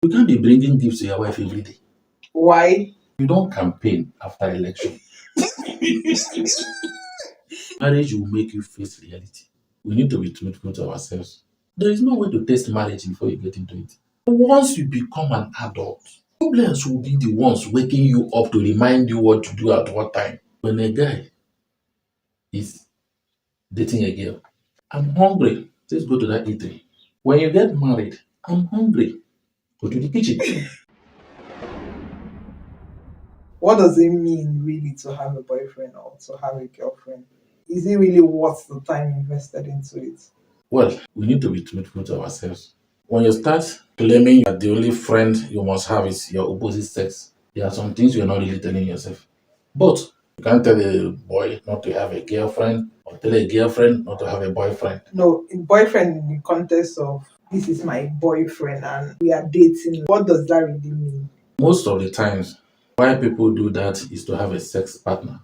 You can't be bringing gifts to your wife every day. Why? You don't campaign after election. Marriage will make you face reality. We need to be truthful to ourselves. There is no way to test marriage before you get into it. Once you become an adult, problems will be the ones waking you up to remind you what to do at what time. When a guy is dating a girl, I'm hungry, let's go to that eatery. When you get married, I'm hungry, go to the kitchen. What does it mean really to have a boyfriend or to have a girlfriend? Is it really worth the time invested into it? Well, we need to be truthful to ourselves. When you start claiming that the only friend you must have is your opposite sex, there are some things you're not really telling yourself. But you can't tell a boy not to have a girlfriend or tell a girlfriend not to have a boyfriend. No, boyfriend in the context of this is my boyfriend and we are dating. What does that really mean? Most of the times, why people do that is to have a sex partner.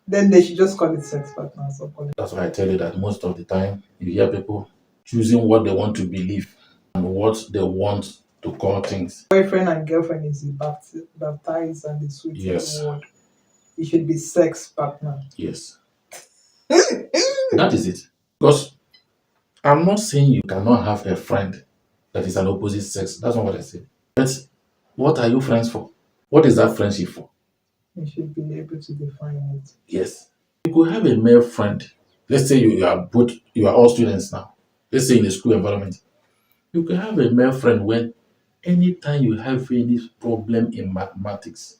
Then they should just call it sex partners or call it. That's why I tell you that most of the time, you hear people choosing what they want to believe and what they want to call things. Boyfriend and girlfriend is the baptized and the sweet Yes. word. It should be sex partner. Yes. That is it. Because I'm not saying you cannot have a friend that is an opposite sex. That's not what I said. But what are you friends for? What is that friendship for? You should be able to define it. Yes. You could have a male friend. Let's say you are all students now. Let's say in a school environment. You can have a male friend when anytime you have any problem in mathematics,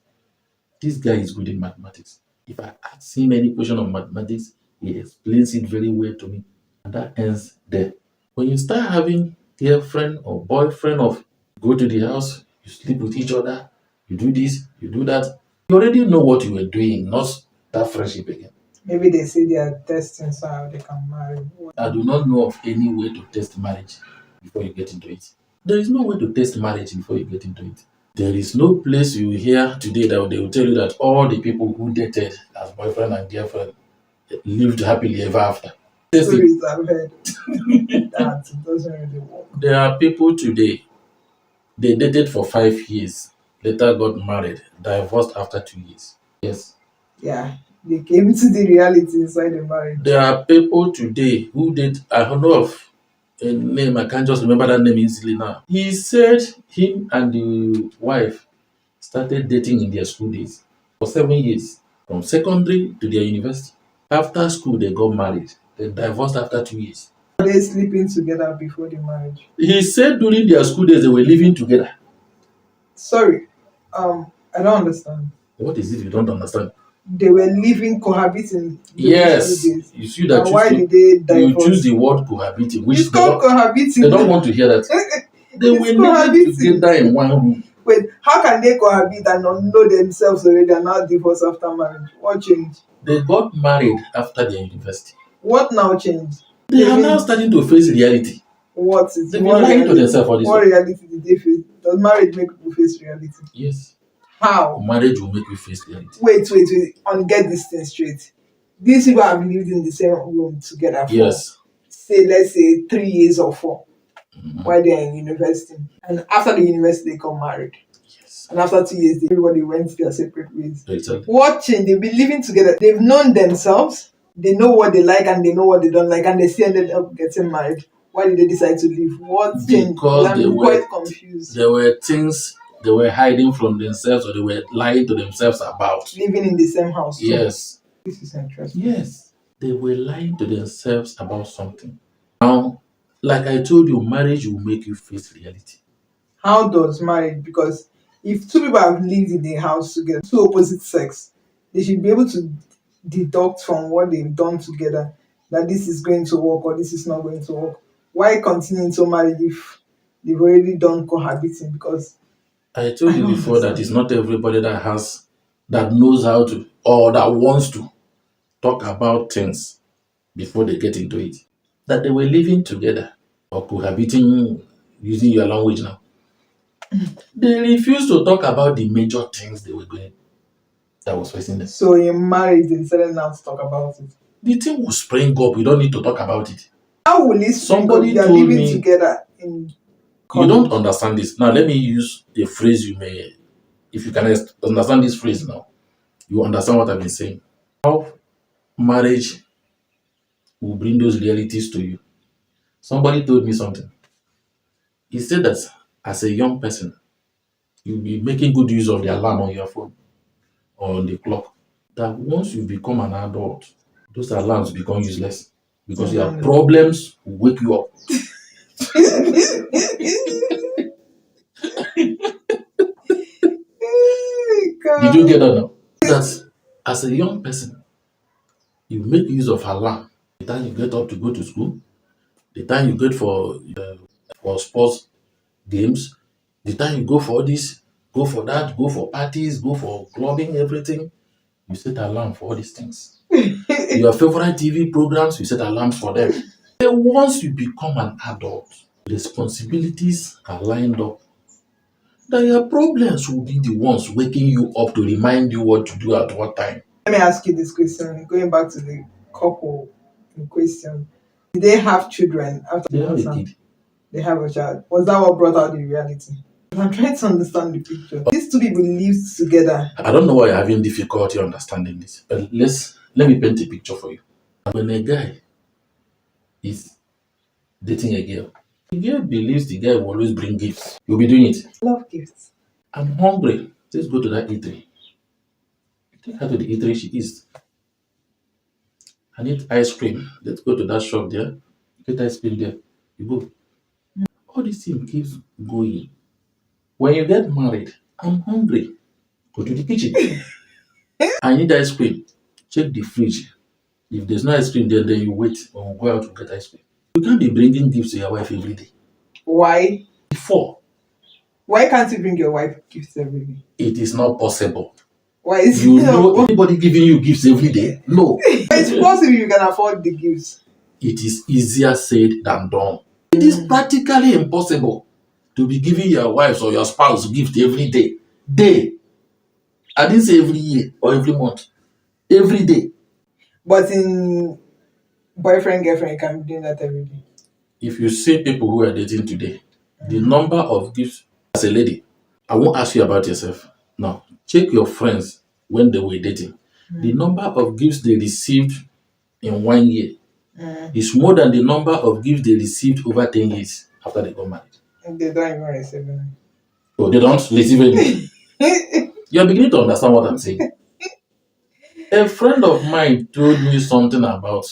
this guy is good in mathematics. If I ask him any question on mathematics, he explains it very well to me. And that ends there. When you start having girlfriend or boyfriend of go to the house, you sleep with each other, you do this, you do that, you already know what you were doing, not that friendship again. Maybe they say they are testing so how they can marry. I do not know of any way to test marriage before you get into it. There is no way to test marriage before you get into it. There is no place you hear today that they will tell you that all the people who dated as boyfriend and girlfriend lived happily ever after. Stories I've heard that it doesn't really work. There are people today, they dated for 5 years, later got married, divorced after 2 years. Yes. Yeah, they came to the reality inside the marriage. There are people today who did, I don't know of a name, I can't just remember that name easily now. He said him and the wife started dating in their school days for 7 years, from secondary to their university. After school, they got married. They divorced after 2 years. Are they sleeping together before the marriage? He said during their school days, they were living together. Sorry, I don't understand. What is it you don't understand? They were living, cohabiting. Yes, you see that. And why did they divorce? You choose the word cohabiting, which it's called cohabiting. They don't want to hear that. They were living together in one room. Wait, how can they cohabit and not know themselves already and not divorce after marriage? What changed? They got married after their university. What now changed? They are now starting to face reality. What is They've been lying to themselves for this. What reality did they face? Does marriage make people face reality? Yes. How? Marriage will make you face reality. Wait. And get this thing straight. These people have lived in the same room together for, let's say 3 years or 4, while they are in university. And after the university, they got married. Yes. And after 2 years, everybody went their separate ways. Exactly. What changed? They've been living together. They've known themselves. They know what they like and they know what they don't like, and they still ended up getting married. Why did they decide to leave? What changed? Because I'm quite confused. There were things they were hiding from themselves, or they were lying to themselves about. Living in the same house. Yes. This is interesting. Yes. They were lying to themselves about something. Now, like I told you, marriage will make you face reality. How does marriage? Because if two people have lived in a house together, two opposite sex, they should be able to deduct from what they've done together that this is going to work or this is not going to work. Why continue to marry if they've already done cohabiting? Because I told you before that it's not everybody that knows how to or that wants to talk about things before they get into it. That they were living together or cohabiting, using your language now. They refused to talk about the major things they were doing that was facing them. So in marriage, they decided not to talk about it. The thing will spring up. You don't need to talk about it. How will it spring up? They are living together in You don't Common. understand this. Now, let me use a phrase you may, if you can understand this phrase now, you understand what I've been saying. How marriage will bring those realities to you. Somebody told me something. He said that as a young person, you'll be making good use of the alarm on your phone or on the clock. That once you become an adult, those alarms become useless because your Mhm. problems will wake you up. Did you get God. that now? That as a young person, you make use of alarm. The time you get up to go to school, the time you get for sports games, the time you go for this, go for that, go for parties, go for clubbing, everything, you set alarm for all these things. Your favorite TV programs, you set alarms for them. Then once you become an adult, responsibilities are lined up. Then your problems will be the ones waking you up to remind you what to do at what time. Let me ask you this question. Going back to the couple in question, did they have children after They have divorce? a kid. They have a child. Was that what brought out the reality? I'm trying to understand the picture. These two people lived together. I don't know why you're having difficulty understanding this, but let me paint a picture for you. When a guy is dating a girl, the girl believes the guy will always bring gifts. You'll be doing it. Love gifts. I'm hungry. Let's go to that eatery. Take her to the eatery she eats. I need ice cream. Let's go to that shop there. Get ice cream there. You go. All these things keeps going. When you get married, I'm hungry. Go to the kitchen. I need ice cream. Check the fridge. If there's no ice cream there, then you wait or go out to get ice cream. You can't be bringing gifts to your wife every day. Why? Before, Why can't you bring your wife gifts every day? it is not possible. Why is You it know not? anybody giving you gifts every day? No. It's possible you can afford the gifts. It is easier said than done. It is practically impossible to be giving your wife or your spouse gift every day. Day. I didn't say every year or every month. Every day. But in boyfriend, girlfriend, you can be doing that every day. If you see people who are dating today, the number of gifts as a lady, I won't ask you about yourself. Now, check your friends when they were dating. The number of gifts they received in 1 year is more than the number of gifts they received over 10 years after they got married. And they don't even receive any. So they don't receive any. You're beginning to understand what I'm saying. A friend of mine told me something about,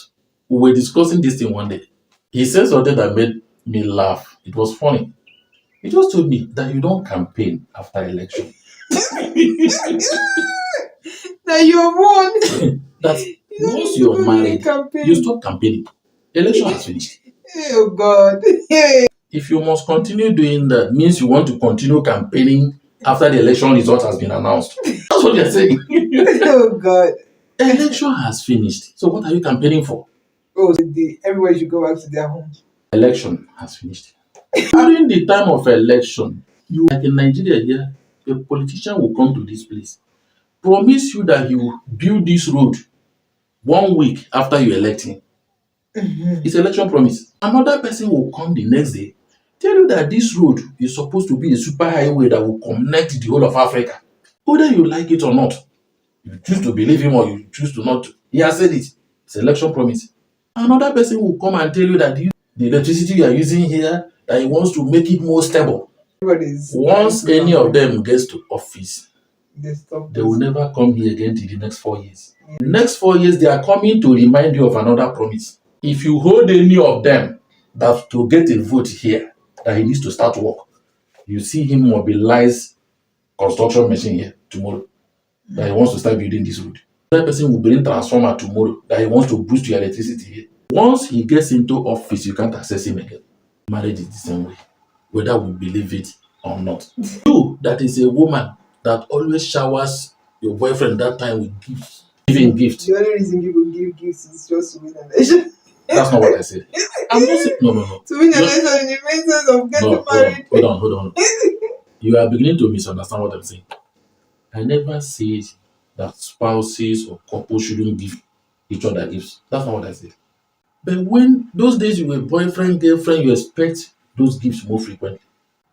we were discussing this thing one day. He said something that made me laugh. It was funny. He just told me that you don't campaign after election. Now you're won. That You don't once need to you're go to married, the campaign. you stop campaigning. Election has finished. Oh God. If you must continue doing that, means you want to continue campaigning after the election result has been announced. That's what they're saying. Oh God. Election has finished. So what are you campaigning for? Oh, so everybody should go back to their homes. Election has finished. During the time of election, you like in Nigeria here, a politician will come to this place, promise you that he will build this road 1 week after you elect him. It's election promise. Another person will come the next day, tell you that this road is supposed to be a super highway that will connect the whole of Africa. Whether you like it or not, you choose to believe him or you choose to not. He has said it. It's election promise. Another person will come and tell you that the electricity you are using here, that he wants to make it more stable. Everybody's Once any of them gets to office, they stop they will this. never come here again till the next 4 years. The next 4 years, they are coming to remind you of another promise. If you hold any of them that to get a vote here, that he needs to start work, you see him mobilize construction machine here tomorrow, that he wants to start building this road. That person will bring transformer tomorrow, that he wants to boost your electricity here. Once he gets into office, you can't access him again. Marriage is the same way, whether we believe it or not. You, that is a woman that always showers your boyfriend that time with gifts, giving gifts. The only reason people give gifts is just to win an election. That's not what I said. I'm not saying no. To win an You- election in the main sense of getting No, married. hold on. You are beginning to misunderstand what I'm saying. I never said that spouses or couples shouldn't give each other gifts. That's not what I said. But when those days you were boyfriend, girlfriend, you expect those gifts more frequently.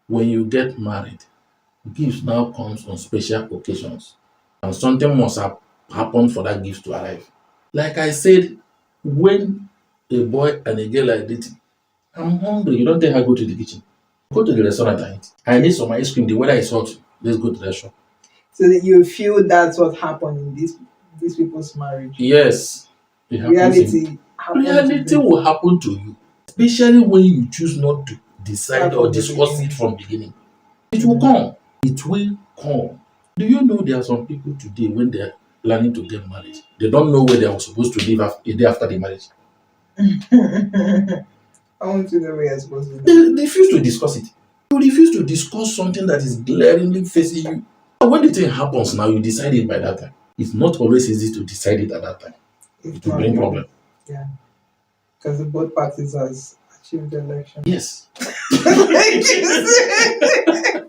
When you get married, gifts now comes on special occasions, and something must have happened for that gift to arrive. Like I said, when a boy and a girl are dating, I'm hungry. You don't tell her go to the kitchen. Go to the restaurant and eat. I need some ice cream. The weather is hot. Let's go to the restaurant. So that you feel that's what happened in these people's marriage. Yes, it happens in Reality happened to reality them will happen to you, especially when you choose not to decide start or from the discuss it beginning. from beginning. It will come. It will come. Do you know there are some people today when they're planning to get married, they don't know where they are supposed to live a day after the marriage. I want to know where you're supposed to They be. refuse to discuss it. You refuse to discuss something that is glaringly facing you. And when the thing happens now, you decide it by that time. It's not always easy to decide it at that time. It It's will not bring easy. problem. Yeah. Because the both parties has achieved the election. Yes. Like you said.